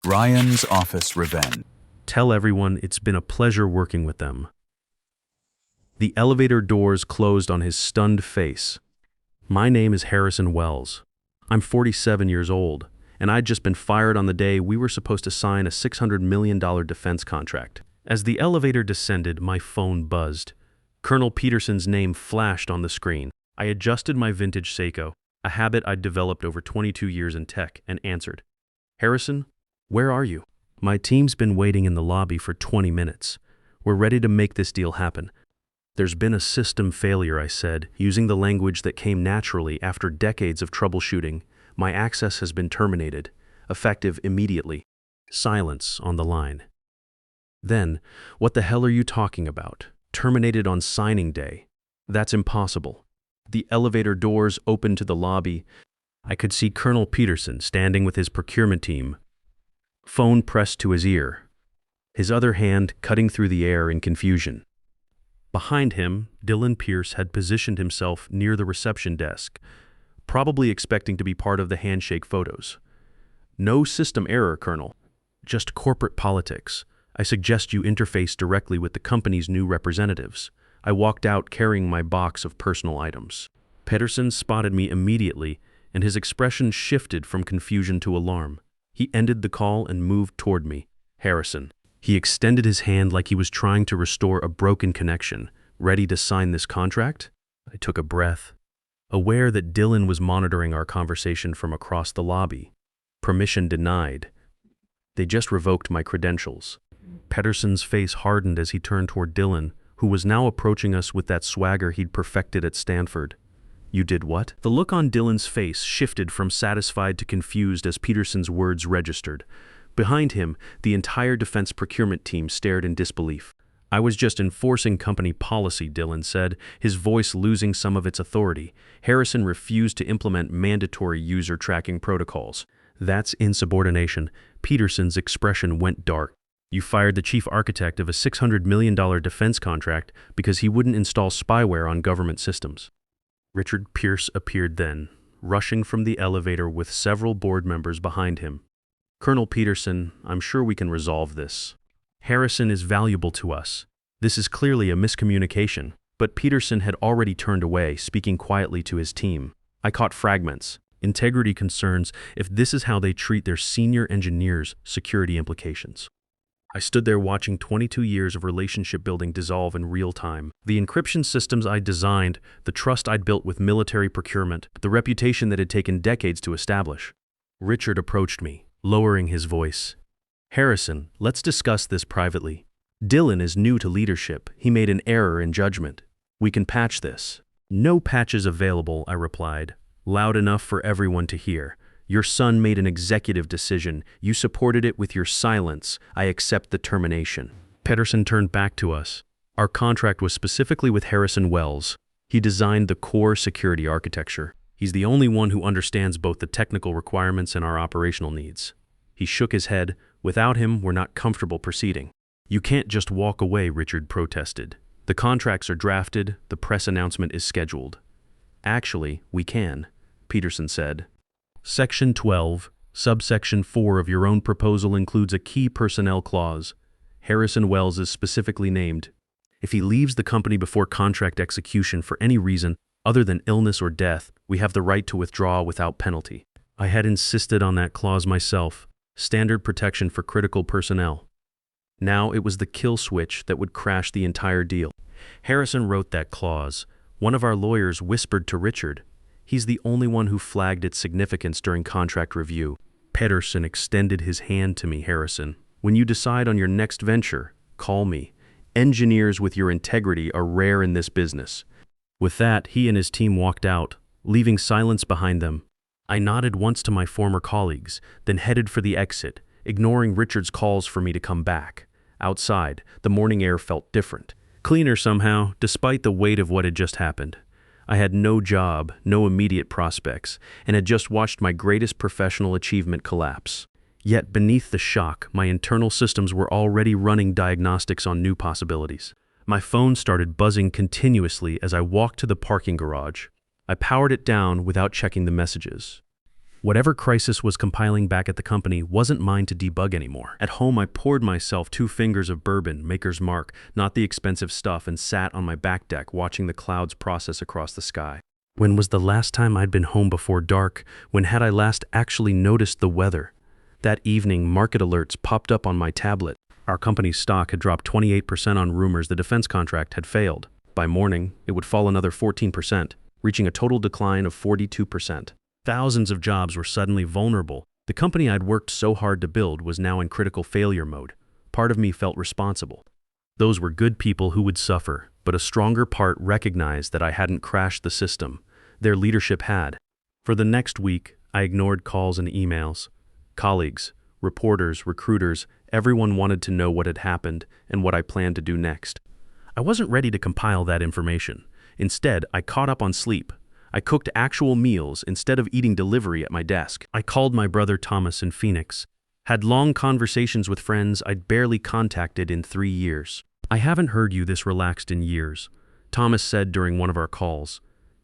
Ryan's office revenge. Tell everyone it's been a pleasure working with them. The elevator doors closed on his stunned face. My name is Harrison Wells. I'm 47 years old, and I'd just been fired on the day we were supposed to sign a $600 million defense contract. As the elevator descended, my phone buzzed. Colonel Peterson's name flashed on the screen. I adjusted my vintage Seiko, a habit I'd developed over 22 years in tech, and answered. Harrison, where are you? My team's been waiting in the lobby for 20 minutes. We're ready to make this deal happen. There's been a system failure, I said, using the language that came naturally after decades of troubleshooting. My access has been terminated, effective immediately. Silence on the line. Then, what the hell are you talking about? Terminated on signing day. That's impossible. The elevator doors opened to the lobby. I could see Colonel Peterson standing with his procurement team, phone pressed to his ear, his other hand cutting through the air in confusion. Behind him, Dylan Pierce had positioned himself near the reception desk, probably expecting to be part of the handshake photos. No system error, Colonel. Just corporate politics. I suggest you interface directly with the company's new representatives. I walked out carrying my box of personal items. Peterson spotted me immediately, and his expression shifted from confusion to alarm. He ended the call and moved toward me. Harrison. He extended his hand like he was trying to restore a broken connection. Ready to sign this contract? I took a breath, aware that Dylan was monitoring our conversation from across the lobby. Permission denied. They just revoked my credentials. Peterson's face hardened as he turned toward Dylan, who was now approaching us with that swagger he'd perfected at Stanford. You did what? The look on Dylan's face shifted from satisfied to confused as Peterson's words registered. Behind him, the entire defense procurement team stared in disbelief. I was just enforcing company policy, Dylan said, his voice losing some of its authority. Harrison refused to implement mandatory user tracking protocols. That's insubordination. Peterson's expression went dark. You fired the chief architect of a $600 million defense contract because he wouldn't install spyware on government systems. Richard Pierce appeared then, rushing from the elevator with several board members behind him. Colonel Peterson, I'm sure we can resolve this. Harrison is valuable to us. This is clearly a miscommunication, but Peterson had already turned away, speaking quietly to his team. I caught fragments. Integrity concerns. If this is how they treat their senior engineers, security implications. I stood there watching 22 years of relationship building dissolve in real time. The encryption systems I'd designed, the trust I'd built with military procurement, the reputation that had taken decades to establish. Richard approached me, lowering his voice. Harrison, let's discuss this privately. Dylan is new to leadership. He made an error in judgment. We can patch this. No patches available, I replied, loud enough for everyone to hear. Your son made an executive decision. You supported it with your silence. I accept the termination. Peterson turned back to us. Our contract was specifically with Harrison Wells. He designed the core security architecture. He's the only one who understands both the technical requirements and our operational needs. He shook his head. Without him, we're not comfortable proceeding. You can't just walk away, Richard protested. The contracts are drafted. The press announcement is scheduled. Actually, we can, Peterson said. Section 12, subsection 4 of your own proposal includes a key personnel clause. Harrison Wells is specifically named. If he leaves the company before contract execution for any reason other than illness or death, we have the right to withdraw without penalty. I had insisted on that clause myself. Standard protection for critical personnel. Now it was the kill switch that would crash the entire deal. Harrison wrote that clause. One of our lawyers whispered to Richard. He's the only one who flagged its significance during contract review. Peterson extended his hand to me, Harrison. When you decide on your next venture, call me. Engineers with your integrity are rare in this business. With that, he and his team walked out, leaving silence behind them. I nodded once to my former colleagues, then headed for the exit, ignoring Richard's calls for me to come back. Outside, the morning air felt different. Cleaner somehow, despite the weight of what had just happened. I had no job, no immediate prospects, and had just watched my greatest professional achievement collapse. Yet beneath the shock, my internal systems were already running diagnostics on new possibilities. My phone started buzzing continuously as I walked to the parking garage. I powered it down without checking the messages. Whatever crisis was compiling back at the company wasn't mine to debug anymore. At home, I poured myself 2 fingers of bourbon, Maker's Mark, not the expensive stuff, and sat on my back deck watching the clouds process across the sky. When was the last time I'd been home before dark? When had I last actually noticed the weather? That evening, market alerts popped up on my tablet. Our company's stock had dropped 28% on rumors the defense contract had failed. By morning, it would fall another 14%, reaching a total decline of 42%. Thousands of jobs were suddenly vulnerable. The company I'd worked so hard to build was now in critical failure mode. Part of me felt responsible. Those were good people who would suffer, but a stronger part recognized that I hadn't crashed the system. Their leadership had. For the next week, I ignored calls and emails. Colleagues, reporters, recruiters, everyone wanted to know what had happened and what I planned to do next. I wasn't ready to compile that information. Instead, I caught up on sleep. I cooked actual meals instead of eating delivery at my desk. I called my brother Thomas in Phoenix, had long conversations with friends I'd barely contacted in 3 years. "I haven't heard you this relaxed in years," Thomas said during one of our calls.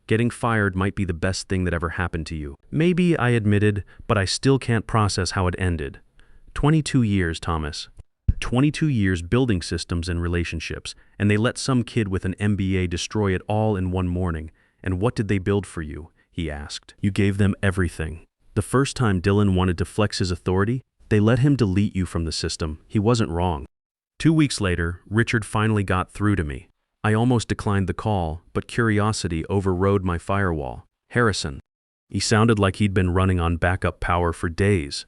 "Getting fired might be the best thing that ever happened to you." "Maybe," I admitted, "but I still can't process how it ended." 22 years, Thomas. 22 years building systems and relationships, and they let some kid with an MBA destroy it all in one morning. "And what did they build for you?" he asked. "You gave them everything. The first time Dylan wanted to flex his authority, they let him delete you from the system. He wasn't wrong." 2 weeks later, Richard finally got through to me. I almost declined the call, but curiosity overrode my firewall. "Harrison." He sounded like he'd been running on backup power for days.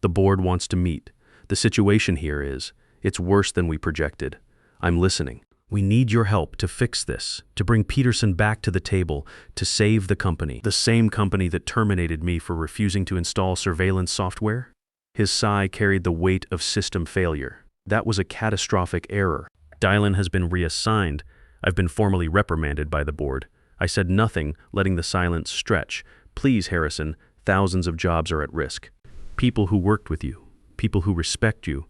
"The board wants to meet. The situation here is, it's worse than we projected. I'm listening. We need your help to fix this, to bring Peterson back to the table, to save the company." "The same company that terminated me for refusing to install surveillance software?" His sigh carried the weight of system failure. "That was a catastrophic error. Dylan has been reassigned. I've been formally reprimanded by the board." I said nothing, letting the silence stretch. "Please, Harrison, thousands of jobs are at risk. People who worked with you, people who respect you,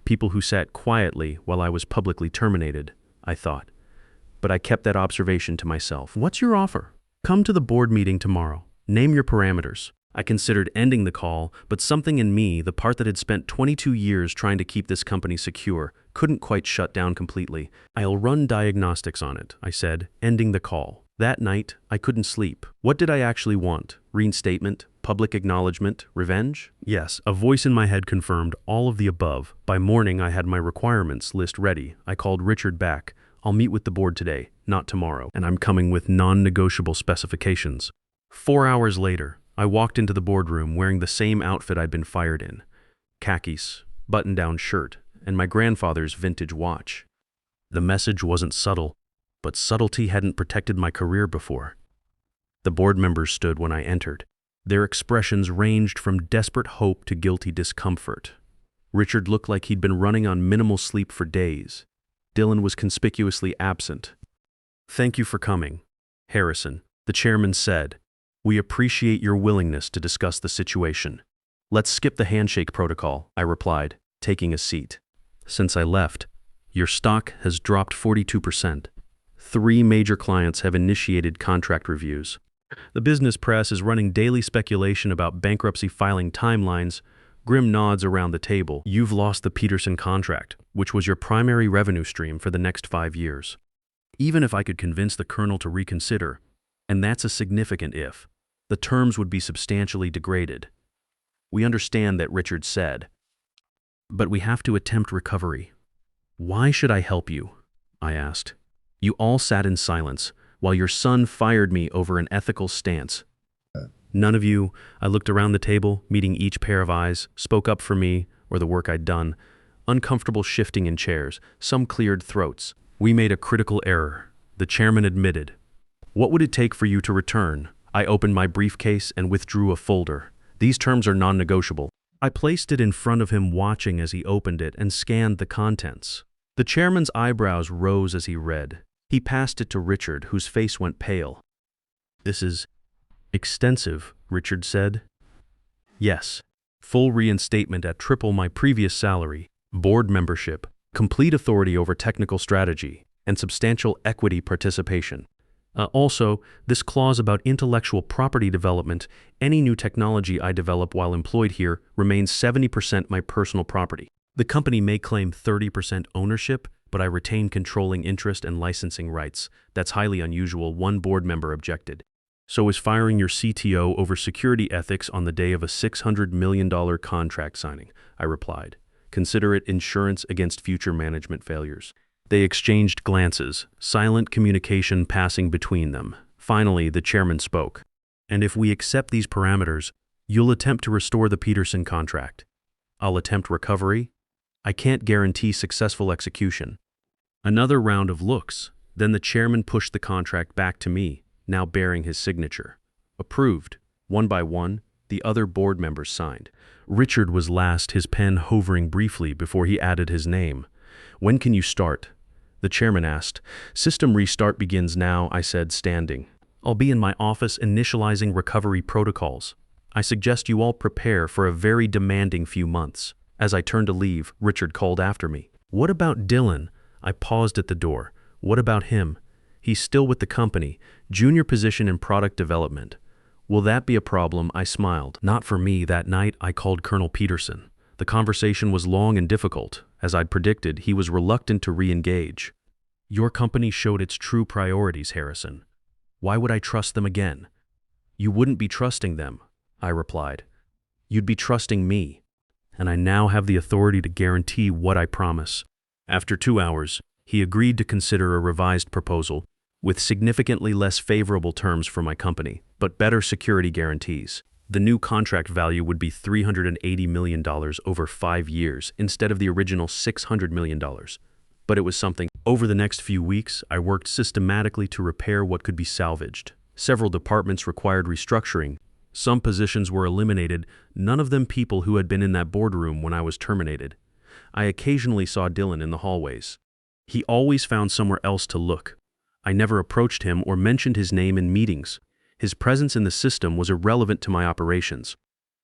people who sat quietly while I was publicly terminated," I thought. But I kept that observation to myself. "What's your offer? Come to the board meeting tomorrow. Name your parameters." I considered ending the call, but something in me, the part that had spent 22 years trying to keep this company secure, couldn't quite shut down completely. "I'll run diagnostics on it," I said, ending the call. That night, I couldn't sleep. What did I actually want? Reinstatement? Public acknowledgement? Revenge? Yes, a voice in my head confirmed all of the above. By morning, I had my requirements list ready. I called Richard back. "I'll meet with the board today, not tomorrow, and I'm coming with non-negotiable specifications." 4 hours later, I walked into the boardroom wearing the same outfit I'd been fired in. Khakis, button-down shirt, and my grandfather's vintage watch. The message wasn't subtle, but subtlety hadn't protected my career before. The board members stood when I entered. Their expressions ranged from desperate hope to guilty discomfort. Richard looked like he'd been running on minimal sleep for days. Dylan was conspicuously absent. "Thank you for coming, Harrison," the chairman said. "We appreciate your willingness to discuss the situation." "Let's skip the handshake protocol," I replied, taking a seat. "Since I left, your stock has dropped 42%. 3 major clients have initiated contract reviews. The business press is running daily speculation about bankruptcy filing timelines." Grim nods around the table. "You've lost the Peterson contract, which was your primary revenue stream for the next 5 years. Even if I could convince the colonel to reconsider, and that's a significant if, the terms would be substantially degraded." "We understand that," Richard said. "But we have to attempt recovery." "Why should I help you?" I asked. "You all sat in silence, while your son fired me over an ethical stance. None of you," I looked around the table, meeting each pair of eyes, "spoke up for me or the work I'd done." Uncomfortable shifting in chairs, some cleared throats. "We made a critical error," the chairman admitted. "What would it take for you to return?" I opened my briefcase and withdrew a folder. "These terms are non-negotiable." I placed it in front of him, watching as he opened it and scanned the contents. The chairman's eyebrows rose as he read. He passed it to Richard, whose face went pale. "This is extensive," Richard said. "Yes. Full reinstatement at triple my previous salary, board membership, complete authority over technical strategy, and substantial equity participation." Also, this clause about intellectual property development, any new technology I develop while employed here remains 70% my personal property. The company may claim 30% ownership, but I retain controlling interest and licensing rights. That's highly unusual, one board member objected. So is firing your CTO over security ethics on the day of a $600 million contract signing, I replied. Consider it insurance against future management failures. They exchanged glances, silent communication passing between them. Finally, the chairman spoke. And if we accept these parameters, you'll attempt to restore the Peterson contract. I'll attempt recovery. I can't guarantee successful execution. Another round of looks. Then the chairman pushed the contract back to me, now bearing his signature. Approved. One by one, the other board members signed. Richard was last, his pen hovering briefly before he added his name. When can you start? The chairman asked. System restart begins now, I said, standing. I'll be in my office initializing recovery protocols. I suggest you all prepare for a very demanding few months. As I turned to leave, Richard called after me. What about Dylan? I paused at the door. What about him? He's still with the company, junior position in product development. Will that be a problem? I smiled. Not for me. That night, I called Colonel Peterson. The conversation was long and difficult. As I'd predicted, he was reluctant to re-engage. Your company showed its true priorities, Harrison. Why would I trust them again? You wouldn't be trusting them, I replied. You'd be trusting me. And I now have the authority to guarantee what I promise. After 2 hours, he agreed to consider a revised proposal with significantly less favorable terms for my company, but better security guarantees. The new contract value would be $380 million over 5 years instead of the original $600 million. But it was something. Over the next few weeks, I worked systematically to repair what could be salvaged. Several departments required restructuring. Some positions were eliminated, none of them people who had been in that boardroom when I was terminated. I occasionally saw Dylan in the hallways. He always found somewhere else to look. I never approached him or mentioned his name in meetings. His presence in the system was irrelevant to my operations.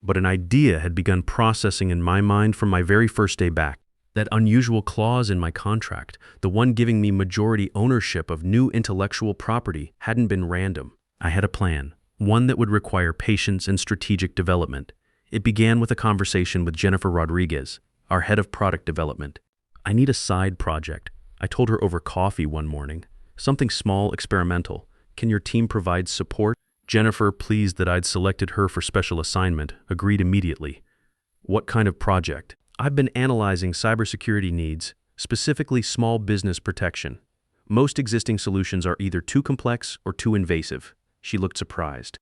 But an idea had begun processing in my mind from my very first day back. That unusual clause in my contract, the one giving me majority ownership of new intellectual property, hadn't been random. I had a plan, one that would require patience and strategic development. It began with a conversation with Jennifer Rodriguez, our head of product development. I need a side project, I told her over coffee one morning. Something small, experimental. Can your team provide support? Jennifer, pleased that I'd selected her for special assignment, agreed immediately. What kind of project? I've been analyzing cybersecurity needs, specifically small business protection. Most existing solutions are either too complex or too invasive. She looked surprised.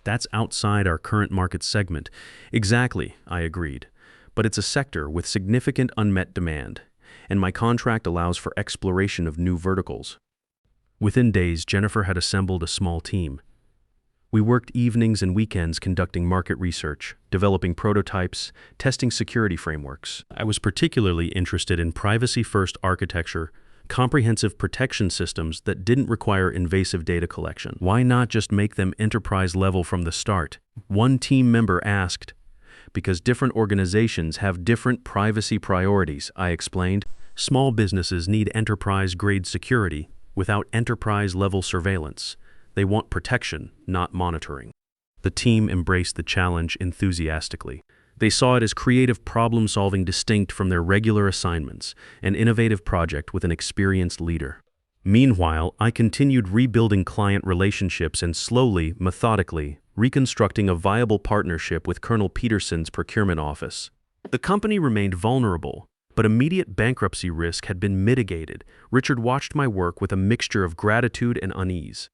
That's outside our current market segment. Exactly, I agreed. But it's a sector with significant unmet demand, and my contract allows for exploration of new verticals. Within days, Jennifer had assembled a small team. We worked evenings and weekends conducting market research, developing prototypes, testing security frameworks. I was particularly interested in privacy-first architecture, comprehensive protection systems that didn't require invasive data collection. Why not just make them enterprise level from the start? One team member asked. Because different organizations have different privacy priorities, I explained. Small businesses need enterprise-grade security without enterprise-level surveillance. They want protection, not monitoring. The team embraced the challenge enthusiastically. They saw it as creative problem-solving distinct from their regular assignments, an innovative project with an experienced leader. Meanwhile, I continued rebuilding client relationships and slowly, methodically, reconstructing a viable partnership with Colonel Peterson's procurement office. The company remained vulnerable, but immediate bankruptcy risk had been mitigated. Richard watched my work with a mixture of gratitude and unease.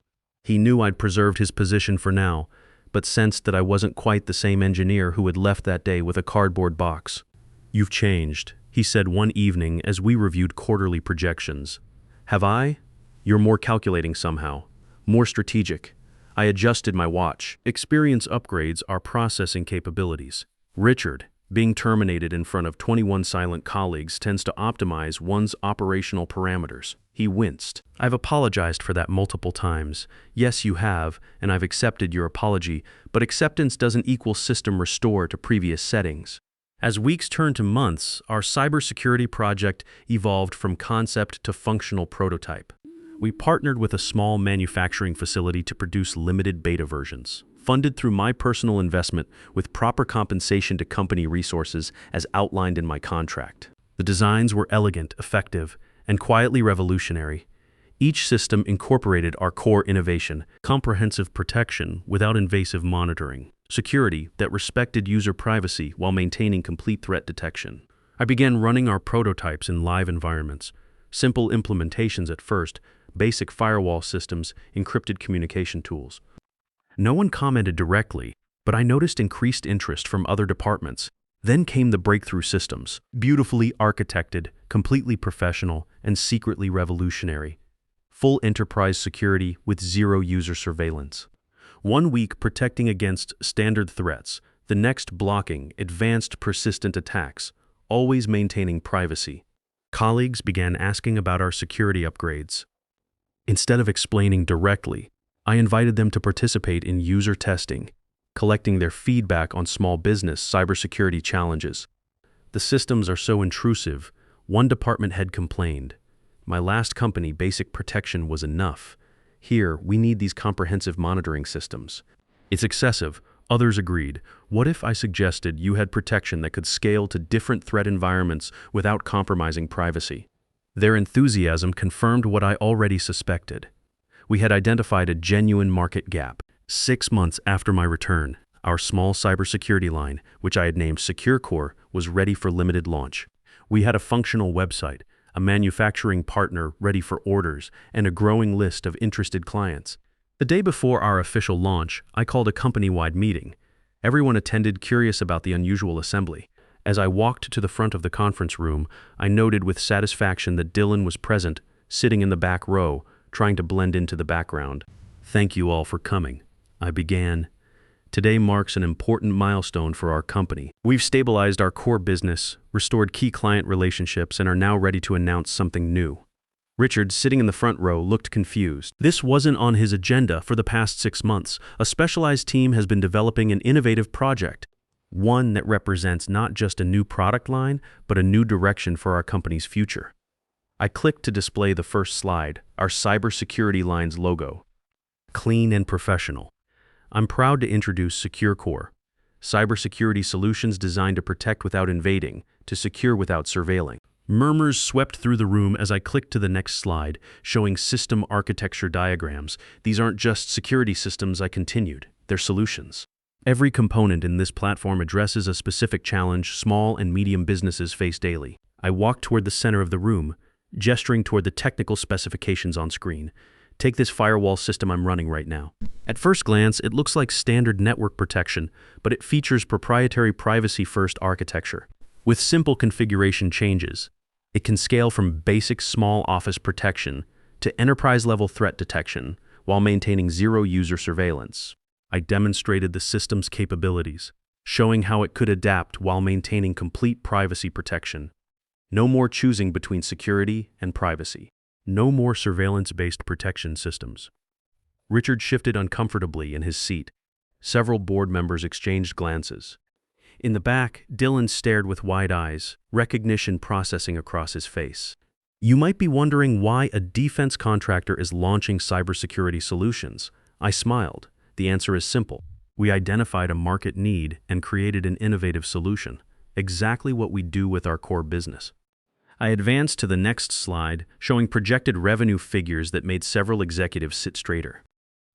He knew I'd preserved his position for now, but sensed that I wasn't quite the same engineer who had left that day with a cardboard box. You've changed, he said one evening as we reviewed quarterly projections. Have I? You're more calculating somehow, more strategic. I adjusted my watch. Experience upgrades our processing capabilities. Richard, being terminated in front of 21 silent colleagues tends to optimize one's operational parameters. He winced. I've apologized for that multiple times. Yes, you have, and I've accepted your apology, but acceptance doesn't equal system restore to previous settings. As weeks turned to months, our cybersecurity project evolved from concept to functional prototype. We partnered with a small manufacturing facility to produce limited beta versions, funded through my personal investment with proper compensation to company resources as outlined in my contract. The designs were elegant, effective, and quietly revolutionary. Each system incorporated our core innovation: comprehensive protection without invasive monitoring, security that respected user privacy while maintaining complete threat detection. I began running our prototypes in live environments. Simple implementations at first, basic firewall systems, encrypted communication tools. No one commented directly, but I noticed increased interest from other departments. Then came the breakthrough systems, beautifully architected, completely professional, and secretly revolutionary. Full enterprise security with zero user surveillance. 1 week protecting against standard threats, the next blocking advanced persistent attacks, always maintaining privacy. Colleagues began asking about our security upgrades. Instead of explaining directly, I invited them to participate in user testing, collecting their feedback on small business cybersecurity challenges. The systems are so intrusive, one department head complained. My last company, basic protection was enough. Here, we need these comprehensive monitoring systems. It's excessive, others agreed. What if I suggested you had protection that could scale to different threat environments without compromising privacy? Their enthusiasm confirmed what I already suspected. We had identified a genuine market gap. 6 months after my return, our small cybersecurity line, which I had named SecureCore, was ready for limited launch. We had a functional website, a manufacturing partner ready for orders, and a growing list of interested clients. The day before our official launch, I called a company-wide meeting. Everyone attended, curious about the unusual assembly. As I walked to the front of the conference room, I noted with satisfaction that Dylan was present, sitting in the back row, trying to blend into the background. "Thank you all for coming," I began. "Today marks an important milestone for our company. We've stabilized our core business, restored key client relationships, and are now ready to announce something new." Richard, sitting in the front row, looked confused. This wasn't on his agenda for the past 6 months. A specialized team has been developing an innovative project, one that represents not just a new product line, but a new direction for our company's future. I clicked to display the first slide, our cybersecurity line's logo. Clean and professional. I'm proud to introduce SecureCore, cybersecurity solutions designed to protect without invading, to secure without surveilling. Murmurs swept through the room as I clicked to the next slide, showing system architecture diagrams. "These aren't just security systems," I continued. "They're solutions. Every component in this platform addresses a specific challenge small and medium businesses face daily." I walked toward the center of the room, gesturing toward the technical specifications on screen. "Take this firewall system I'm running right now. At first glance, it looks like standard network protection, but it features proprietary privacy-first architecture. With simple configuration changes, it can scale from basic small office protection to enterprise-level threat detection while maintaining zero user surveillance." I demonstrated the system's capabilities, showing how it could adapt while maintaining complete privacy protection. No more choosing between security and privacy. No more surveillance-based protection systems. Richard shifted uncomfortably in his seat. Several board members exchanged glances. In the back, Dylan stared with wide eyes, recognition processing across his face. "You might be wondering why a defense contractor is launching cybersecurity solutions." I smiled. The answer is simple. We identified a market need and created an innovative solution, exactly what we do with our core business. I advanced to the next slide, showing projected revenue figures that made several executives sit straighter.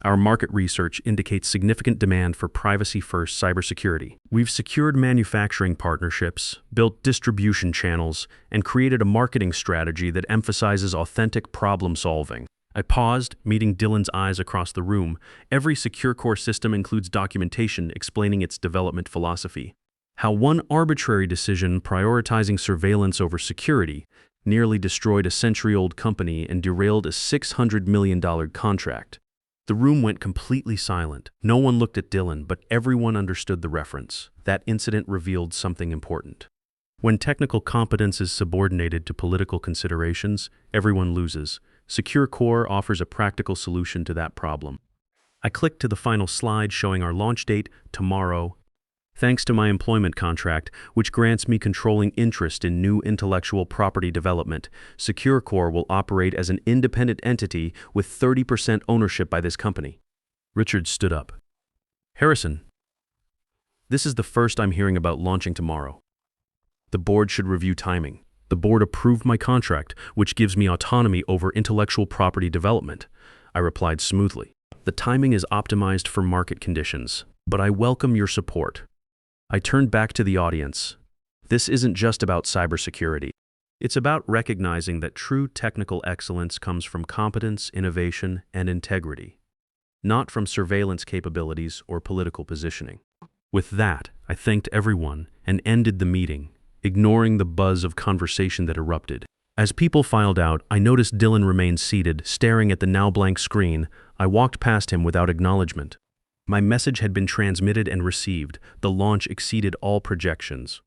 Our market research indicates significant demand for privacy-first cybersecurity. We've secured manufacturing partnerships, built distribution channels, and created a marketing strategy that emphasizes authentic problem-solving. I paused, meeting Dylan's eyes across the room. Every SecureCore system includes documentation explaining its development philosophy. How one arbitrary decision prioritizing surveillance over security nearly destroyed a century-old company and derailed a $600 million contract. The room went completely silent. No one looked at Dylan, but everyone understood the reference. That incident revealed something important. When technical competence is subordinated to political considerations, everyone loses. SecureCore offers a practical solution to that problem. I clicked to the final slide showing our launch date, tomorrow. Thanks to my employment contract, which grants me controlling interest in new intellectual property development, SecureCore will operate as an independent entity with 30% ownership by this company. Richard stood up. Harrison, this is the first I'm hearing about launching tomorrow. The board should review timing. The board approved my contract, which gives me autonomy over intellectual property development. I replied smoothly. The timing is optimized for market conditions, but I welcome your support. I turned back to the audience. This isn't just about cybersecurity. It's about recognizing that true technical excellence comes from competence, innovation, and integrity, not from surveillance capabilities or political positioning. With that, I thanked everyone and ended the meeting, ignoring the buzz of conversation that erupted. As people filed out, I noticed Dylan remained seated, staring at the now blank screen. I walked past him without acknowledgement. My message had been transmitted and received. The launch exceeded all projections.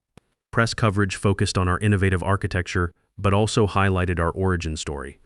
Press coverage focused on our innovative architecture, but also highlighted our origin story.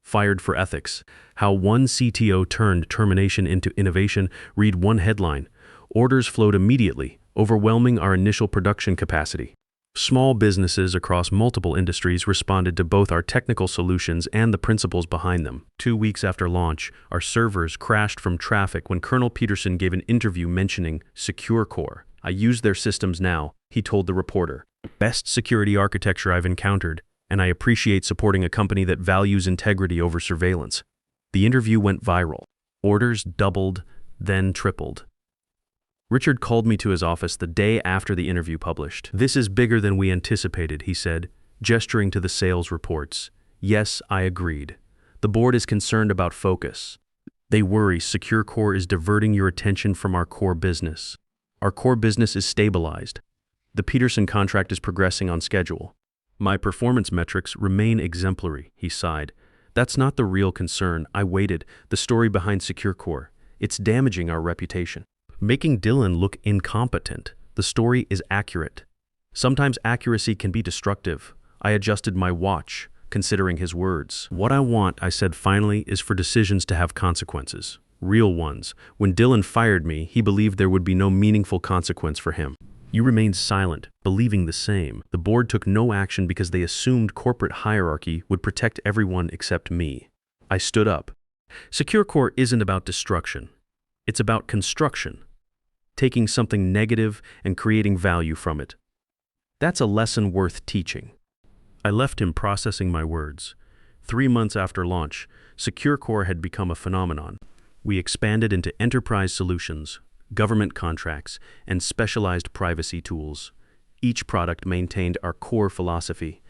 Fired for ethics. How one CTO turned termination into innovation. Read one headline. Orders flowed immediately, overwhelming our initial production capacity. Small businesses across multiple industries responded to both our technical solutions and the principles behind them. 2 weeks after launch, our servers crashed from traffic when Colonel Peterson gave an interview mentioning SecureCore. I use their systems now, he told the reporter. Best security architecture I've encountered, and I appreciate supporting a company that values integrity over surveillance. The interview went viral. Orders doubled, then tripled. Richard called me to his office the day after the interview published. This is bigger than we anticipated, he said, gesturing to the sales reports. Yes, I agreed. The board is concerned about focus. They worry SecureCore is diverting your attention from our core business. Our core business is stabilized. The Peterson contract is progressing on schedule. My performance metrics remain exemplary, he sighed. That's not the real concern. I waited. The story behind SecureCore. It's damaging our reputation. Making Dylan look incompetent. The story is accurate. Sometimes accuracy can be destructive. I adjusted my watch, considering his words. What I want, I said finally, is for decisions to have consequences. Real ones. When Dylan fired me, he believed there would be no meaningful consequence for him. You remained silent, believing the same. The board took no action because they assumed corporate hierarchy would protect everyone except me. I stood up. SecureCore isn't about destruction. It's about construction, taking something negative and creating value from it. That's a lesson worth teaching. I left him processing my words. 3 months after launch, SecureCore had become a phenomenon. We expanded into enterprise solutions, government contracts, and specialized privacy tools. Each product maintained our core philosophy.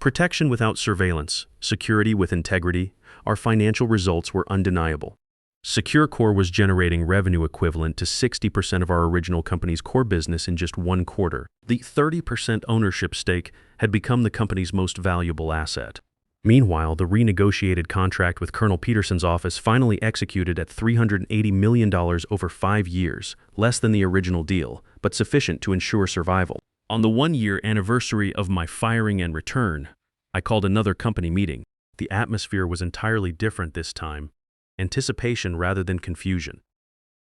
Protection without surveillance, security with integrity. Our financial results were undeniable. SecureCore was generating revenue equivalent to 60% of our original company's core business in just 1 quarter. The 30% ownership stake had become the company's most valuable asset. Meanwhile, the renegotiated contract with Colonel Peterson's office finally executed at $380 million over 5 years, less than the original deal, but sufficient to ensure survival. On the 1-year anniversary of my firing and return, I called another company meeting. The atmosphere was entirely different this time. Anticipation rather than confusion.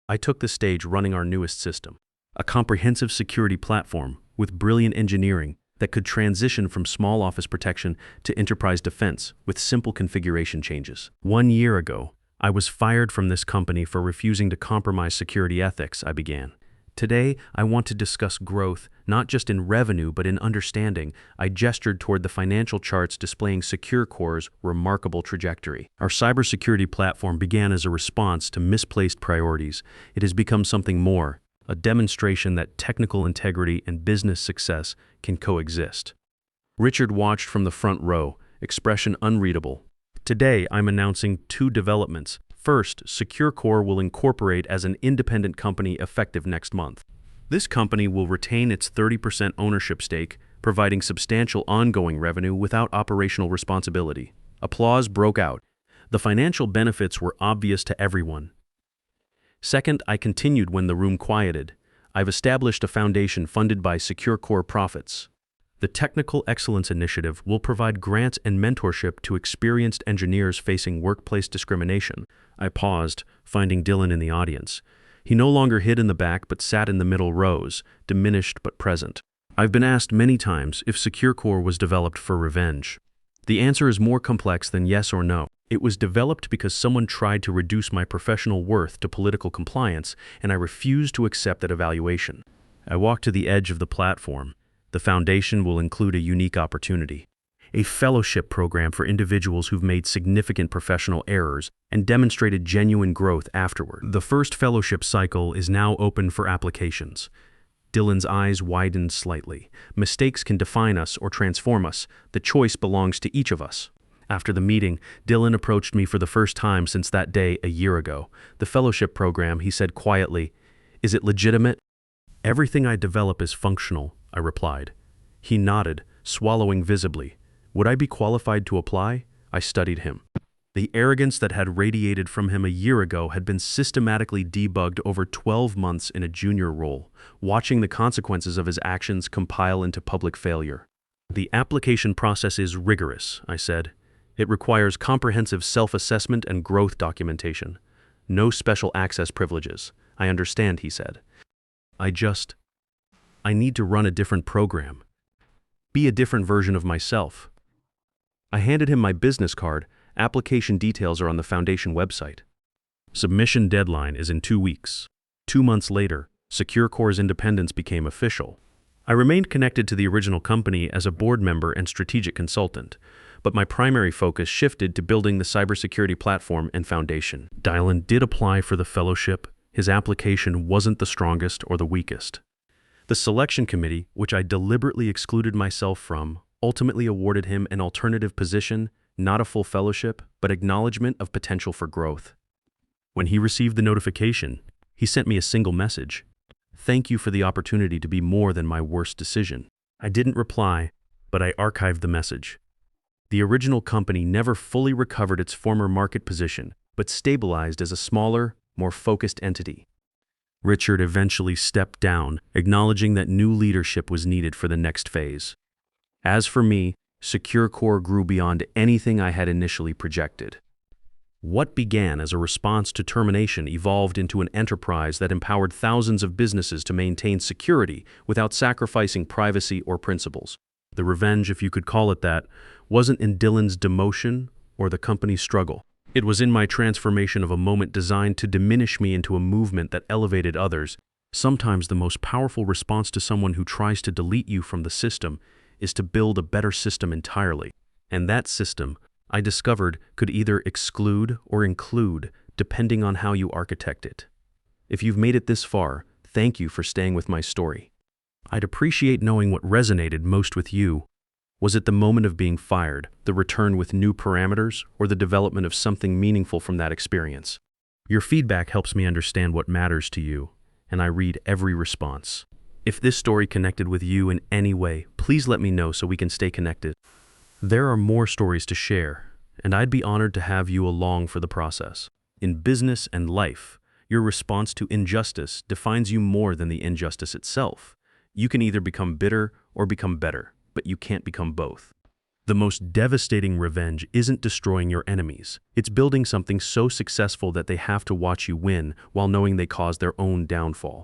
I took the stage running our newest system, a comprehensive security platform with brilliant engineering that could transition from small office protection to enterprise defense with simple configuration changes. 1 year ago, I was fired from this company for refusing to compromise security ethics, I began. Today, I want to discuss growth, not just in revenue, but in understanding. I gestured toward the financial charts displaying SecureCore's remarkable trajectory. Our cybersecurity platform began as a response to misplaced priorities. It has become something more, a demonstration that technical integrity and business success can coexist. Richard watched from the front row, expression unreadable. Today, I'm announcing 2 developments. First, SecureCore will incorporate as an independent company effective next month. This company will retain its 30% ownership stake, providing substantial ongoing revenue without operational responsibility. Applause broke out. The financial benefits were obvious to everyone. Second, I continued when the room quieted. I've established a foundation funded by SecureCore profits. The Technical Excellence Initiative will provide grants and mentorship to experienced engineers facing workplace discrimination. I paused, finding Dylan in the audience. He no longer hid in the back but sat in the middle rows, diminished but present. I've been asked many times if SecureCore was developed for revenge. The answer is more complex than yes or no. It was developed because someone tried to reduce my professional worth to political compliance, and I refused to accept that evaluation. I walked to the edge of the platform. The foundation will include a unique opportunity. A fellowship program for individuals who've made significant professional errors and demonstrated genuine growth afterward. The first fellowship cycle is now open for applications. Dylan's eyes widened slightly. Mistakes can define us or transform us. The choice belongs to each of us. After the meeting, Dylan approached me for the first time since that day a year ago. The fellowship program, he said quietly. Is it legitimate? Everything I develop is functional, I replied. He nodded, swallowing visibly. Would I be qualified to apply? I studied him. The arrogance that had radiated from him a year ago had been systematically debugged over 12 months in a junior role, watching the consequences of his actions compile into public failure. The application process is rigorous, I said. It requires comprehensive self-assessment and growth documentation. No special access privileges. I understand, he said. I need to run a different program. Be a different version of myself. I handed him my business card. Application details are on the foundation website. Submission deadline is in 2 weeks. 2 months later, SecureCore's independence became official. I remained connected to the original company as a board member and strategic consultant, but my primary focus shifted to building the cybersecurity platform and foundation. Dylan did apply for the fellowship. His application wasn't the strongest or the weakest. The selection committee, which I deliberately excluded myself from, ultimately awarded him an alternative position, not a full fellowship, but acknowledgement of potential for growth. When he received the notification, he sent me a single message. Thank you for the opportunity to be more than my worst decision. I didn't reply, but I archived the message. The original company never fully recovered its former market position, but stabilized as a smaller, more focused entity. Richard eventually stepped down, acknowledging that new leadership was needed for the next phase. As for me, SecureCore grew beyond anything I had initially projected. What began as a response to termination evolved into an enterprise that empowered thousands of businesses to maintain security without sacrificing privacy or principles. The revenge, if you could call it that, wasn't in Dylan's demotion or the company's struggle. It was in my transformation of a moment designed to diminish me into a movement that elevated others. Sometimes the most powerful response to someone who tries to delete you from the system is to build a better system entirely. And that system, I discovered, could either exclude or include, depending on how you architect it. If you've made it this far, thank you for staying with my story. I'd appreciate knowing what resonated most with you. Was it the moment of being fired, the return with new parameters, or the development of something meaningful from that experience? Your feedback helps me understand what matters to you, and I read every response. If this story connected with you in any way, please let me know so we can stay connected. There are more stories to share, and I'd be honored to have you along for the process. In business and life, your response to injustice defines you more than the injustice itself. You can either become bitter or become better, but you can't become both. The most devastating revenge isn't destroying your enemies. It's building something so successful that they have to watch you win while knowing they caused their own downfall.